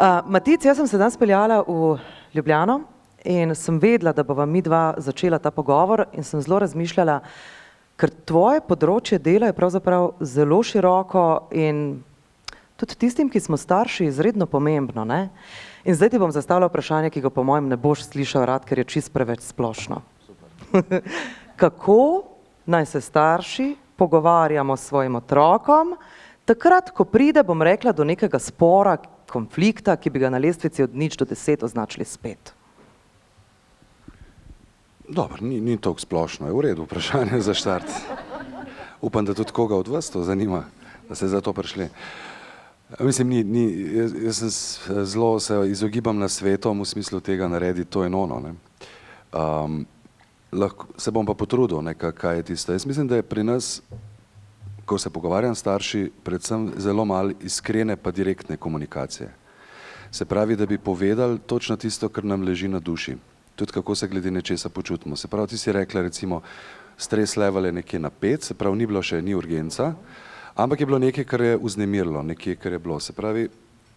Matic, jaz sem se danes peljala v Ljubljano in sem vedela, da bova mi dva začela ta pogovor in sem zelo razmišljala, ker tvoje področje dela je pravzaprav zelo široko in tudi tistim, ki smo starši, izredno pomembno, ne? In zdaj ti bom zastavila vprašanje, ki ga po mojem ne boš slišal rad, ker je čist preveč splošno. Kako naj se starši pogovarjamo s svojim otrokom, takrat, ko pride, bom rekla, do nekega spora, konflikta, ki bi ga na lestvici od 0 do 10 označili s 5? Dobro, ni toliko splošno, je v redu vprašanje za štart. Upam, da tudi koga od vas to zanima, da ste za to prišli. Mislim, jaz sem zelo se izogibam na svetom v smislu tega naredi to in ono, ne. Lahko se bom pa potrudil, kaj je tisto. Jaz mislim, da je pri nas, ko se pogovarjam starši, predvsem zelo malo iskrene pa direktne komunikacije. Se pravi, da bi povedali točno tisto, kar nam leži na duši. Tudi kako se glede nečesa počutimo. Se pravi, ti si rekla, recimo, stres level je nekje na 5, se pravi, ni bilo še, ni urgenca, ampak je bilo nekaj, kar je vznemirilo, nekaj, kar je bilo. Se pravi,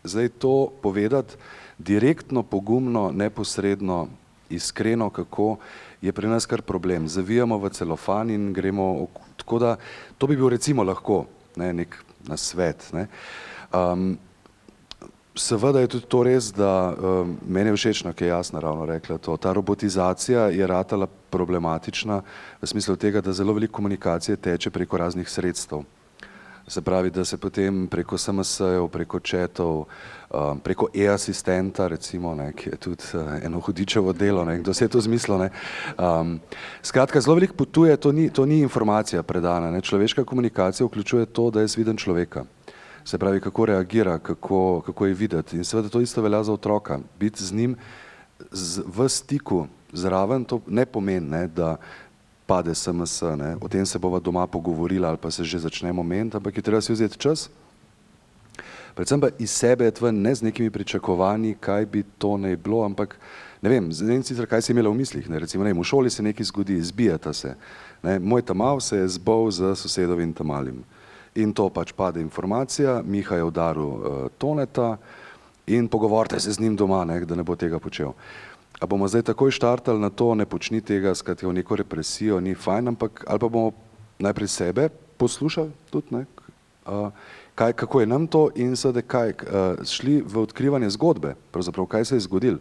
zdaj to povedati direktno, pogumno, neposredno, iskreno, kako je pri nas kar problem. Zavijamo v celofan in gremo, tako da, to bi bil recimo lahko, ne, nek nasvet, ne. Seveda je tudi to res, da meni je všečno, ki je Jasna ravno rekla to, ta robotizacija je ratala problematična v smislu tega, da zelo veliko komunikacije teče preko raznih sredstev. Se pravi, da se potem preko SMS-jev, preko chatov, preko e-asistenta recimo, ne, ki je tudi eno hudičevo delo, ne, kdo se je to zmislil, ne. Skratka, zelo veliko potuje, to ni informacija predana, ne. Človeška komunikacija vključuje to, da jaz vidim človeka. Se pravi, kako reagira, kako je videti. In seveda to isto velja za otroka. Biti z njim v stiku zraven, to ne pomeni, ne, da pade SMS, ne, o tem se bova doma pogovorila ali pa se že začnemo meniti, ampak je treba si vzeti čas. Predvsem pa iz sebe ne z nekimi pričakovanji, kaj bi to naj bilo, ampak ne vem sicer, kaj si imela v mislih, ne, recimo, ne, v šoli se nekaj zgodi, zbijata se, ne, moj tamal se je zbol z sosedovim tamalim. In to pač pade informacija, Miha je udaril Toneta in pogovorite se z njim doma, ne, da ne bo tega počel. A bomo zdaj takoj štartali na to, ne počni tega, skratka v neko represijo, ni fajn, ampak ali pa bomo najprej sebe poslušali tudi, ne, kako je nam to in seveda šli v odkrivanje zgodbe, pravzaprav kaj se je zgodilo,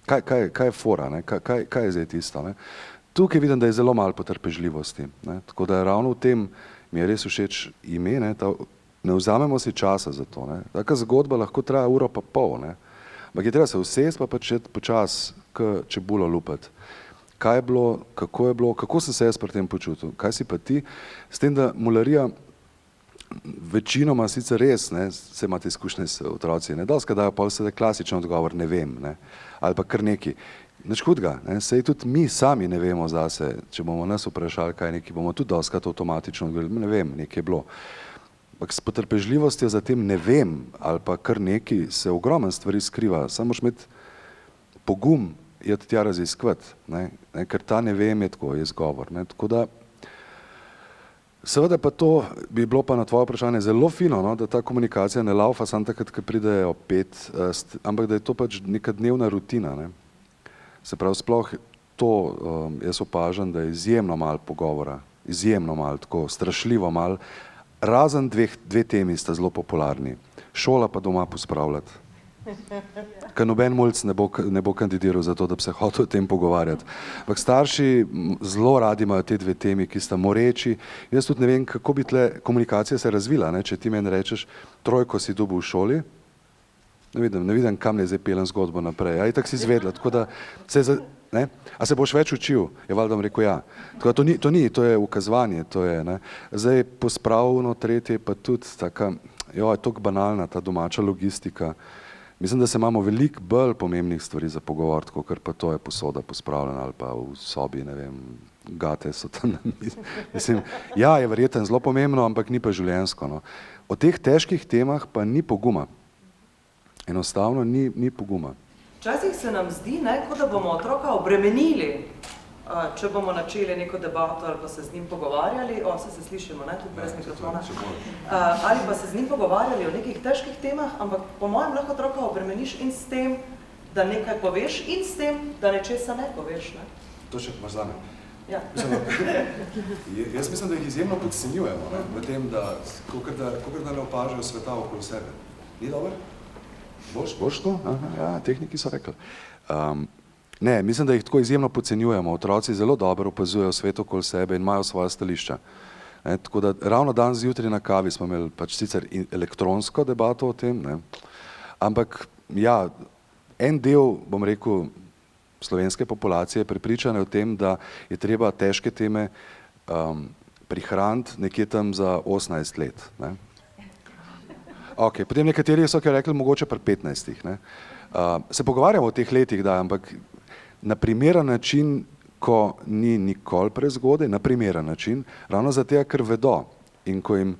kaj je fora, ne, kaj je zdaj tisto, ne. Tukaj vidim, da je zelo malo potrpežljivosti, ne, tako da ravno v tem mi je res všeč ime, ne vzamemo si časa za to, ne. Taka zgodba lahko traja 1,5 ure, ne. Ampak je treba se usesti pa začeti počasi čebulo lupati. Kaj je bilo, kako sem se jaz pri tem počutil, kaj si pa ti, s tem, da mularija večinoma sicer res, ne, se imate izkušnje s otroci, ne, dostikrat dajo pol seveda klasičen odgovor, ne vem, ne, ali pa kar neki. Nič hudega, ne, saj tudi mi sami ne vemo zase, če bomo nas vprašali kaj neki, bomo tudi dostikrat avtomatično odgovorili, ne vem, nekaj je bilo. Ampak s potrpežljivostjo za tem ne vem ali pa kar neki se ogromno stvari skriva, samo moraš imeti pogum iti tja raziskovati, ne, ker ta ne vem je tako, je izgovor, ne, tako da seveda pa to bi bilo pa na tvoje vprašanje zelo fino, no, da ta komunikacija ne laufa samo takrat, ko pridejo 5, ampak da je to pač neka dnevna rutina, ne. Se pravi, sploh to jaz opažam, da je izjemno malo pogovora, izjemno malo, tako strašljivo malo, razen dve temi sta zelo popularni, šola pa doma pospravljati. Ker noben mulc ne bo kandidiral za to, da bi se hotel o tem pogovarjati. Ampak starši zelo radi imajo te dve temi, ki sta moreči. Jaz tudi ne vem, kako bi tle komunikacija se razvila, ne, če ti meni rečeš, 3 si dobil v šoli, ne vidim, kam ne zdaj pelem zgodbo naprej, a itak si izvedla, tako da ne, a se boš več učil, je valjda rekel ja. Tako da to je ukazovanje, to je, ne. Zdaj pospravno, tretje pa tudi taka, je toliko banalna ta domača logistika. Mislim, da se imamo veliko bolj pomembnih stvari za pogovoriti, kakor pa to je posoda pospravljena ali pa v sobi, ne vem, gate so tam. Mislim, ja, je verjetno zelo pomembno, ampak ni pa življenjsko, no. O teh težkih temah pa ni poguma. Enostavno ni poguma. Včasih se nam zdi, ne, kot da bomo otroka obremenili. če bomo načeli neko debato ali pa se z njim pogovarjali, se slišimo, ne, tudi brez mikrofona, ali pa se z njim pogovarjali o nekih težkih temah, ampak po mojem lahko otroka obremeniš in s tem, da nekaj poveš in s tem, da nečesa ne poveš. Ne? To še imaš zame. Ja. Jaz mislim, da jih izjemno podcenjujemo, ne, v tem, da kolikor ne opažajo sveta okoli sebe. Ni dober? Boš to? Aha, ja, tehniki so rekli. Ne, mislim, da jih tako izjemno podcenjujemo. Otroci zelo dobro opazujejo svet okoli sebe in imajo svoja stališča. Ne, tako da ravno danes zjutraj na kavi smo imeli pač sicer elektronsko debato o tem, ne, ampak ja, en del, bom rekel, slovenske populacije je prepričan o tem, da je treba težke teme prihraniti nekje tam za 18 let. Ne. Ok, potem nekateri so rekli mogoče pri 15. Ne. Se pogovarjamo o teh letih, da, ampak na primeren način, ko ni nikoli prezgodaj, na primeren način, ravno zato, ker vedo in ko jim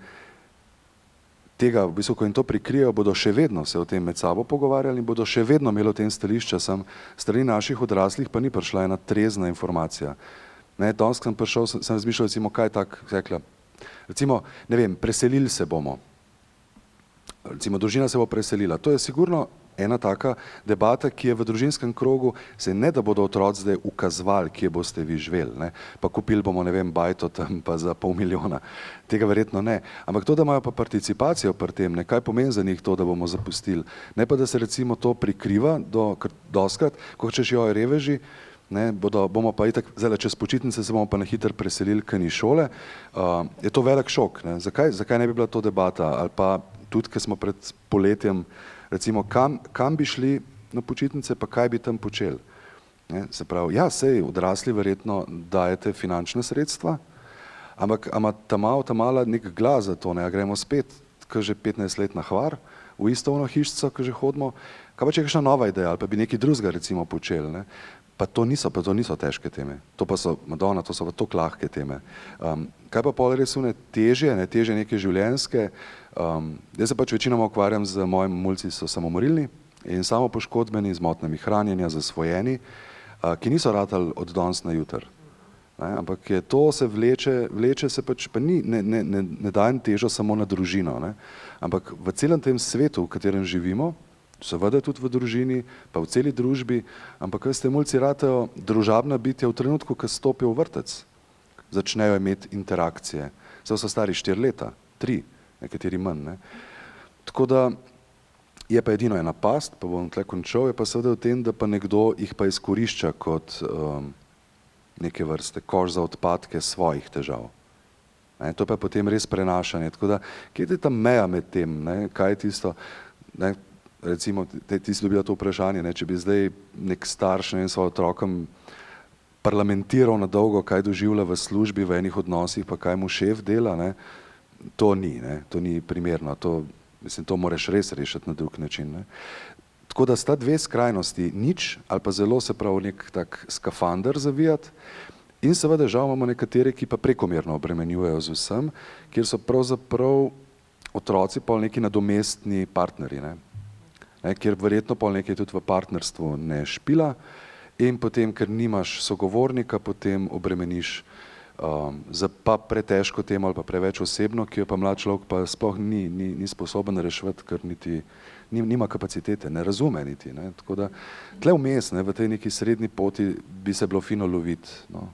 tega, v bistvu, ko jim to prikrijejo, bodo še vedno se o tem med sabo pogovarjali in bodo še vedno imeli o tem stališča, strani naših odraslih pa ni prišla ena trezna informacija. Ne, danes sem prišel, sem razmišljal, recimo, kaj tak, rekla, recimo, ne vem, preselili se bomo, recimo, družina se bo preselila, to je sigurno ena taka debata, ki je v družinskem krogu, se ne da bodo otroci zdaj ukazovali, kje boste vi živeli, ne? Pa kupili bomo, ne vem, bajto tam pa za $500,000, tega verjetno ne. Ampak to, da imajo pa participacijo pri tem, ne, kaj pomeni za njih to, da bomo zapustili, ne pa da se recimo to prikriva, ker doskrat, ko češ jo reveži, ne, bomo pa itak, zdaj čez počitnice se bomo pa na hitro preselili k ni šole, je to velik šok, ne? Zakaj ne bi bila to debata, ali pa tudi, ker smo pred poletjem, recimo, kam bi šli na počitnice, pa kaj bi tam počeli. Ne? Se pravi, ja, sej, odrasli verjetno dajete finančne sredstva, ampak ima ta mala nek glas za to, ne, a gremo spet, ko že 15 let na Hvar, v isto ono hišco, ko že hodimo, kaj pa če je kakšna nova ideja, ali pa bi nekaj drugega recimo počeli, ne? Pa to niso težke teme, to pa so, Madonna, to so pa toliko lahke teme. Kaj pa pol res težje neke življenjske, jaz se pač večinoma ukvarjam z mojimi mulci, so samomorilni in samopoškodbeni, z motnjami hranjenja, zasvojeni, ki niso ratali od danes na jutri. Ampak je to se vleče se pač, pa ne dajem težo samo na družino, ne? Ampak v celem tem svetu, v katerem živimo, seveda tudi v družini, pa v celi družbi, ampak veste, mulci ratajo družabna bitja v trenutku, ko stopijo v vrtec, začnejo imeti interakcije. Zdaj so stari 4 leta, 3, nekateri manj. Ne? Tako da je pa edino ena past, pa bom tle končal, je pa seveda v tem, da pa nekdo jih pa izkorišča kot neke vrste koš za odpadke svojih težav. Ne? To pa je potem res prenašanje. Tako da, kje je ta meja med tem, ne? Kaj je tisto, ne? Recimo, ti si dobila to vprašanje, ne? Če bi zdaj nek starš svojim otrokom parlamentiral na dolgo, kaj doživlja v službi, v enih odnosih, pa kaj mu šef dela, ne? To ni primerno, to moraš res rešiti na drug način. Ne? Tako da sta dve skrajnosti, nič ali pa zelo se pravi nek tak skafander zavijati in seveda žal imamo nekatere, ki pa prekomerno obremenjujejo z vsem, kjer so pravzaprav otroci pol neki nadomestni partnerji, ne? Kjer verjetno pol nekaj tudi v partnerstvu ne špila in potem, ker nimaš sogovornika, potem obremeniš za pa pretežko temo ali pa preveč osebno, ki jo pa mlad človek pa sploh ni sposoben reševati, ker nima kapacitete, ne razume niti. Ne? Tako da tle vmes, ne, v tej neki srednji poti bi se bilo fino loviti. No.